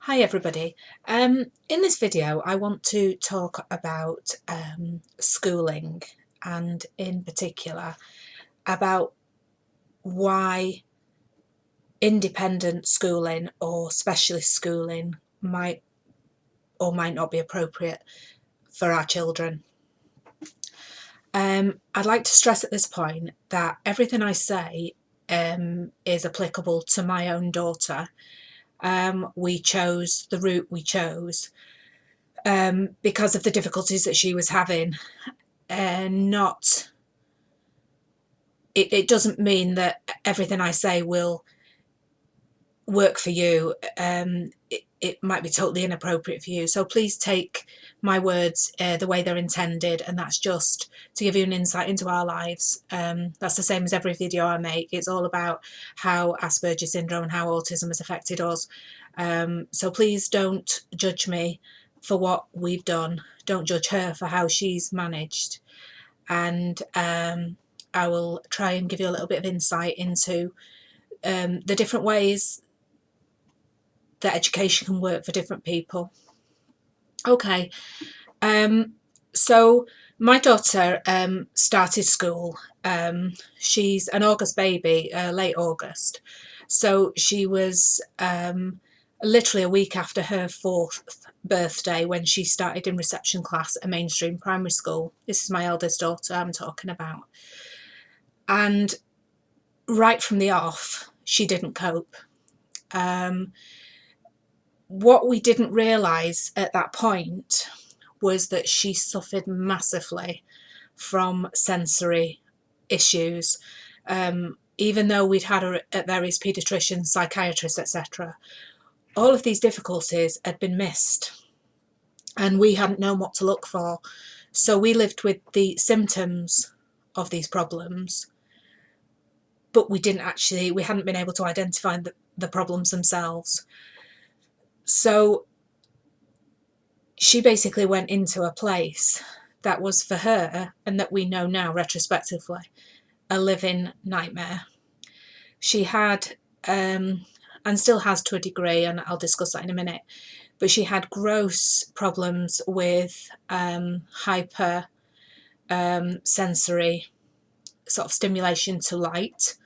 Hi everybody. In this video I want to talk about schooling, and in particular about why independent schooling or specialist schooling might or might not be appropriate for our children. I'd like to stress at this point that everything I say is applicable to my own daughter. We chose the route we chose because of the difficulties that she was having. Not it doesn't mean that everything I say will work for you. It might be totally inappropriate for you, so please take my words the way they're intended, and that's just to give you an insight into our lives. That's the same as every video I make. It's all about how Asperger syndrome and how autism has affected us. So please don't judge me for what we've done. Don't judge her for how she's managed. And I will try and give you a little bit of insight into the different ways that education can work for different people. Okay, so my daughter started school. She's an August baby, late August. So she was literally a week after her 4th birthday when she started in reception class at a mainstream primary school. This is my eldest daughter I'm talking about. And right from the off, she didn't cope. What we didn't realise at that point was that she suffered massively from sensory issues. Even though we'd had her at various paediatricians, psychiatrists, etc., all of these difficulties had been missed and we hadn't known what to look for. So we lived with the symptoms of these problems, but we hadn't been able to identify the problems themselves. So she basically went into a place that was for her, and that we know now retrospectively, a living nightmare. She had, and still has to a degree, and I'll discuss that in a minute, but she had gross problems with hyper sensory sort of stimulation to light.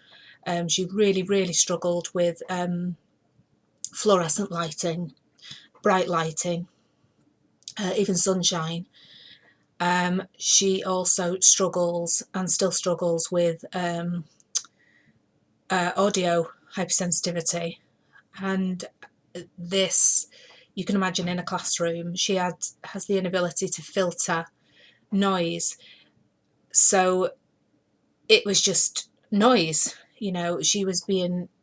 She really struggled with fluorescent lighting, bright lighting, even sunshine. She also struggles and still struggles with audio hypersensitivity, and this, you can imagine, in a classroom she has the inability to filter noise, so it was just noise, you know.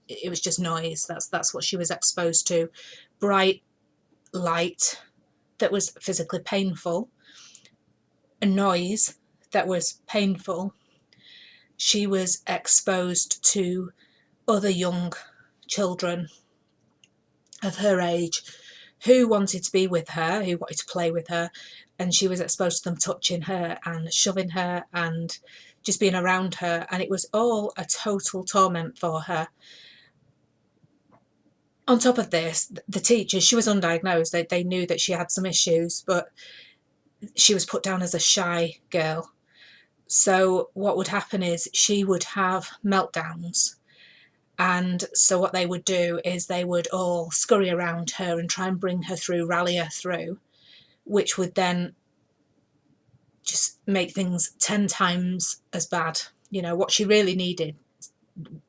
It was just noise. That's what she was exposed to. Bright light that was physically painful, a noise that was painful. She was exposed to other young children of her age who wanted to be with her, who wanted to play with her, and she was exposed to them touching her and shoving her and just being around her, and it was all a total torment for her. On top of this, the teachers, she was undiagnosed, they knew that she had some issues, but she was put down as a shy girl. So what would happen is she would have meltdowns, and so what they would do is they would all scurry around her and try and bring her through, rally her through, which would then just make things 10 times as bad. You know, what she really needed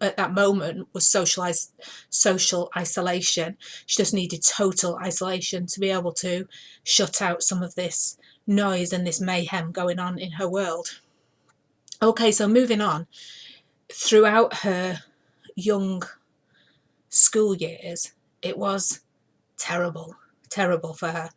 at that moment was social isolation. She just needed total isolation to be able to shut out some of this noise and this mayhem going on in her world. Okay, so moving on. Throughout her young school years, it was terrible for her.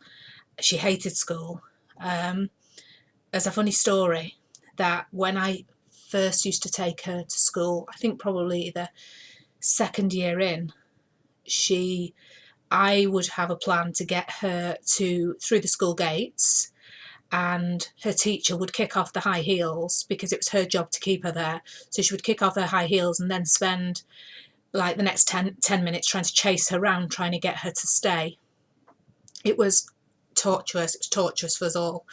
She hated school. There's a funny story that when I first used to take her to school, I think probably the 2nd year in, I would have a plan to get her through the school gates, and her teacher would kick off the high heels because it was her job to keep her there. So she would kick off her high heels and then spend like the next 10 minutes trying to chase her around, trying to get her to stay. It was torturous. It was torturous for us all.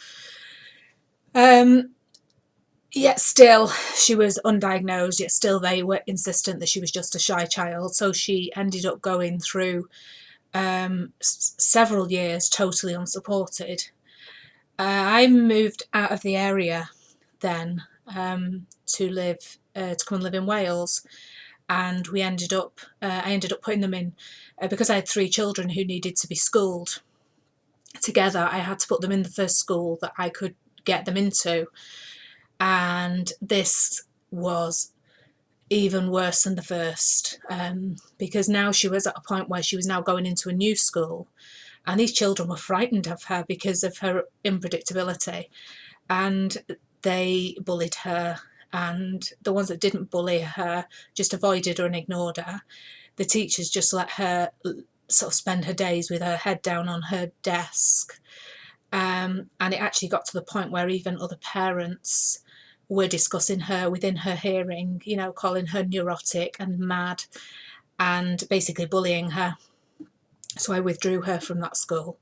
Yet still, she was undiagnosed, yet still they were insistent that she was just a shy child. So she ended up going through several years totally unsupported. I moved out of the area then to come and live in Wales, and I ended up putting them in because I had 3 children who needed to be schooled together. I had to put them in the first school that I could get them into, and this was even worse than the first, because now she was at a point where she was now going into a new school, and these children were frightened of her because of her unpredictability, and they bullied her, and the ones that didn't bully her just avoided her and ignored her. The teachers just let her sort of spend her days with her head down on her desk, and it actually got to the point where even other parents were discussing her within her hearing, you know, calling her neurotic and mad and basically bullying her. So I withdrew her from that school,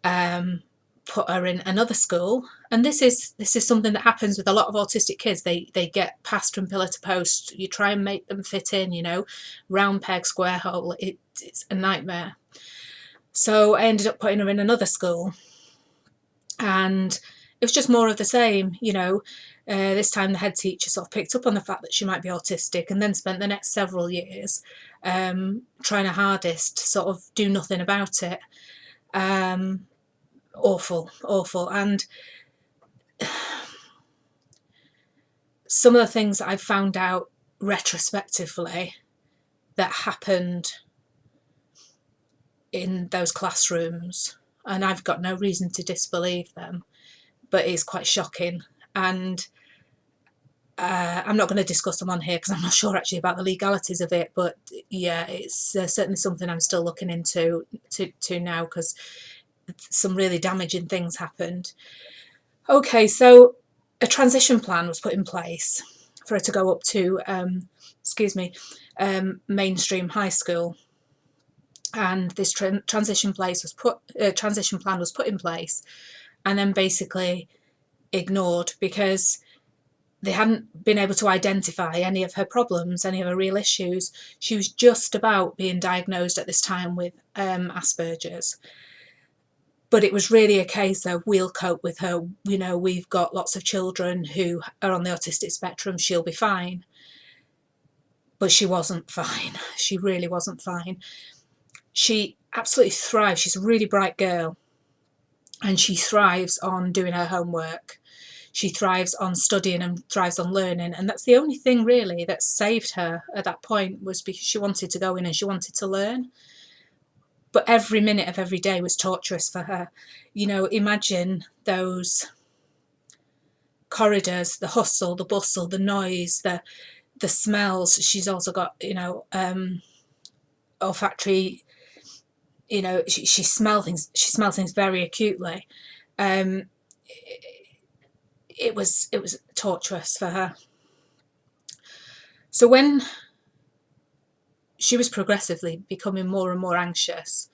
put her in another school, and this is something that happens with a lot of autistic kids. They get passed from pillar to post. You try and make them fit in, you know, round peg, square hole. It's a nightmare. So I ended up putting her in another school, and it was just more of the same, you know. This time the head teacher sort of picked up on the fact that she might be autistic, and then spent the next several years trying her hardest to sort of do nothing about it. Awful. And some of the things that I've found out retrospectively that happened in those classrooms, and I've got no reason to disbelieve them, but it's quite shocking. And I'm not going to discuss them on here because I'm not sure actually about the legalities of it, but yeah, it's certainly something I'm still looking into now, because some really damaging things happened. Okay, so a transition plan was put in place for her to go up to mainstream high school, and this transition plan was put in place and then basically ignored, because they hadn't been able to identify any of her problems, any of her real issues. She was just about being diagnosed at this time with Asperger's. But it was really a case of, we'll cope with her. You know, we've got lots of children who are on the autistic spectrum. She'll be fine. But she wasn't fine. She really wasn't fine. She absolutely thrives. She's a really bright girl, and she thrives on doing her homework. She thrives on studying and thrives on learning, and that's the only thing really that saved her at that point, was because she wanted to go in and she wanted to learn. But every minute of every day was torturous for her. You know, imagine those corridors, the hustle, the bustle, the noise, the smells. She's also got, you know, olfactory, you know, she smells things very acutely. It was torturous for her. So when she was progressively becoming more and more anxious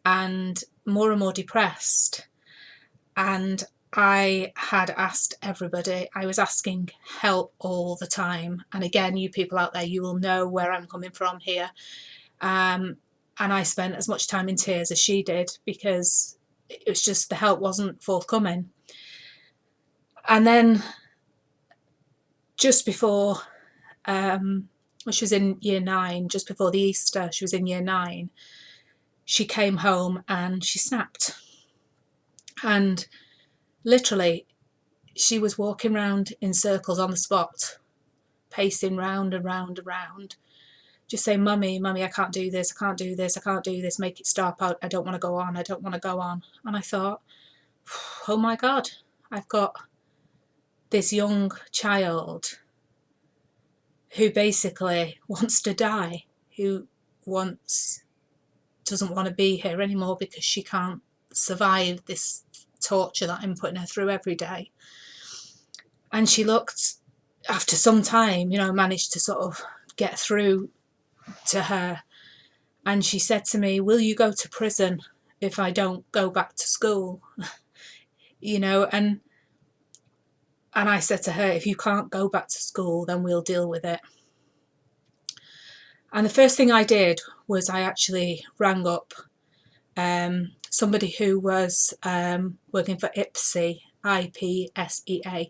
and more depressed, and I had asked everybody, I was asking help all the time. And again, you people out there, you will know where I'm coming from here. And I spent as much time in tears as she did, because it was just, the help wasn't forthcoming. And then just before, she was in year 9, just before the Easter, she was in year 9, she came home and she snapped. And literally, she was walking around in circles on the spot, pacing round and round and round, just saying, Mummy, I can't do this, I can't do this, I can't do this, make it stop, I don't want to go on, I don't want to go on. And I thought, oh my God, I've got this young child who basically wants to die, who doesn't want to be here anymore because she can't survive this torture that I'm putting her through every day. And she looked, after some time, you know, managed to sort of get through to her, and she said to me, will you go to prison if I don't go back to school, you know, and I said to her, if you can't go back to school, then we'll deal with it. And the first thing I did was I actually rang up somebody who was working for IPSEA, IPSEA.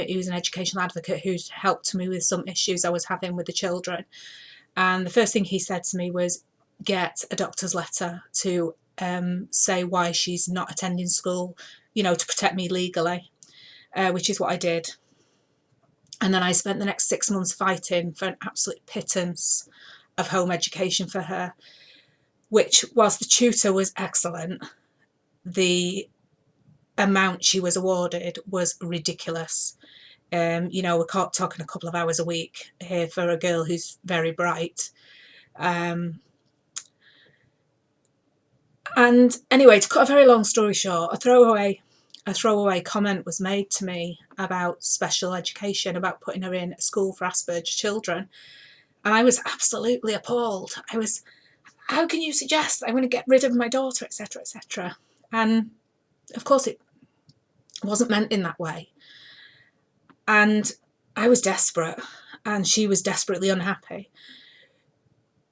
He was an educational advocate who'd helped me with some issues I was having with the children. And the first thing he said to me was, get a doctor's letter to say why she's not attending school, you know, to protect me legally, which is what I did. And then I spent the next 6 months fighting for an absolute pittance of home education for her, which, whilst the tutor was excellent, the amount she was awarded was ridiculous. You know, we're talking a couple of hours a week here for a girl who's very bright. And anyway, to cut a very long story short, a throwaway comment was made to me about special education, about putting her in a school for Asperger children. And I was absolutely appalled. I was, how can you suggest I want to get rid of my daughter, etc., etc.? And of course it wasn't meant in that way. And I was desperate, and she was desperately unhappy.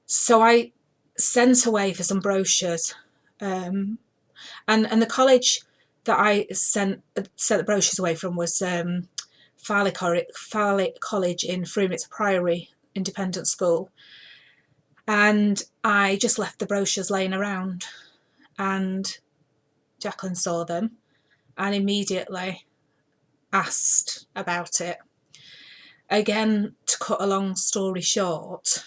So I sent away for some brochures, and the college that I sent the brochures away from was Farley College in Froome. It's a Priory independent school. And I just left the brochures laying around, and Jacqueline saw them and immediately asked about it. Again, to cut a long story short,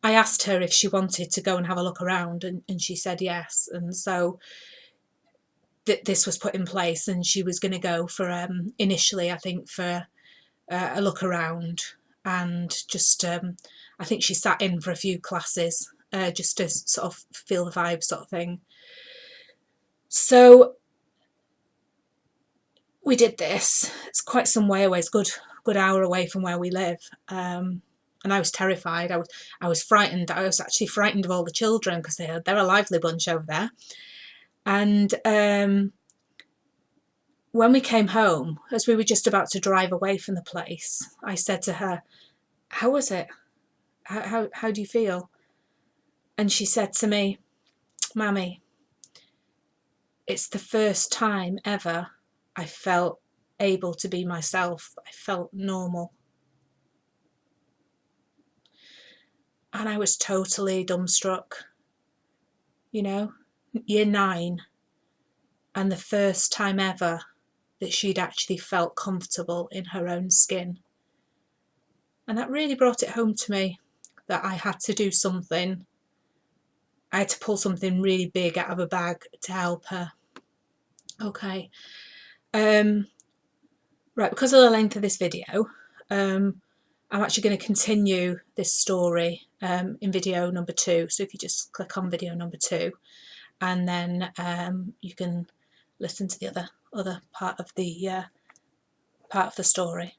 I asked her if she wanted to go and have a look around, and she said yes. And so this was put in place, and she was going to go for initially, I think, for a look around, and just I think she sat in for a few classes just to sort of feel the vibe, sort of thing. So we did this. It's quite some way away. It's a good hour away from where we live. And I was terrified. I was frightened. I was actually frightened of all the children, because they're a lively bunch over there. And when we came home, as we were just about to drive away from the place, I said to her, how was it? How do you feel? And she said to me, Mammy, it's the first time ever I felt able to be myself. I felt normal. And I was totally dumbstruck, you know, year 9, and the first time ever that she'd actually felt comfortable in her own skin. And that really brought it home to me that I had to do something. I had to pull something really big out of a bag to help her. Okay. Right, because of the length of this video, I'm actually going to continue this story in video number 2. So if you just click on video number 2, and then you can listen to the other part of the story.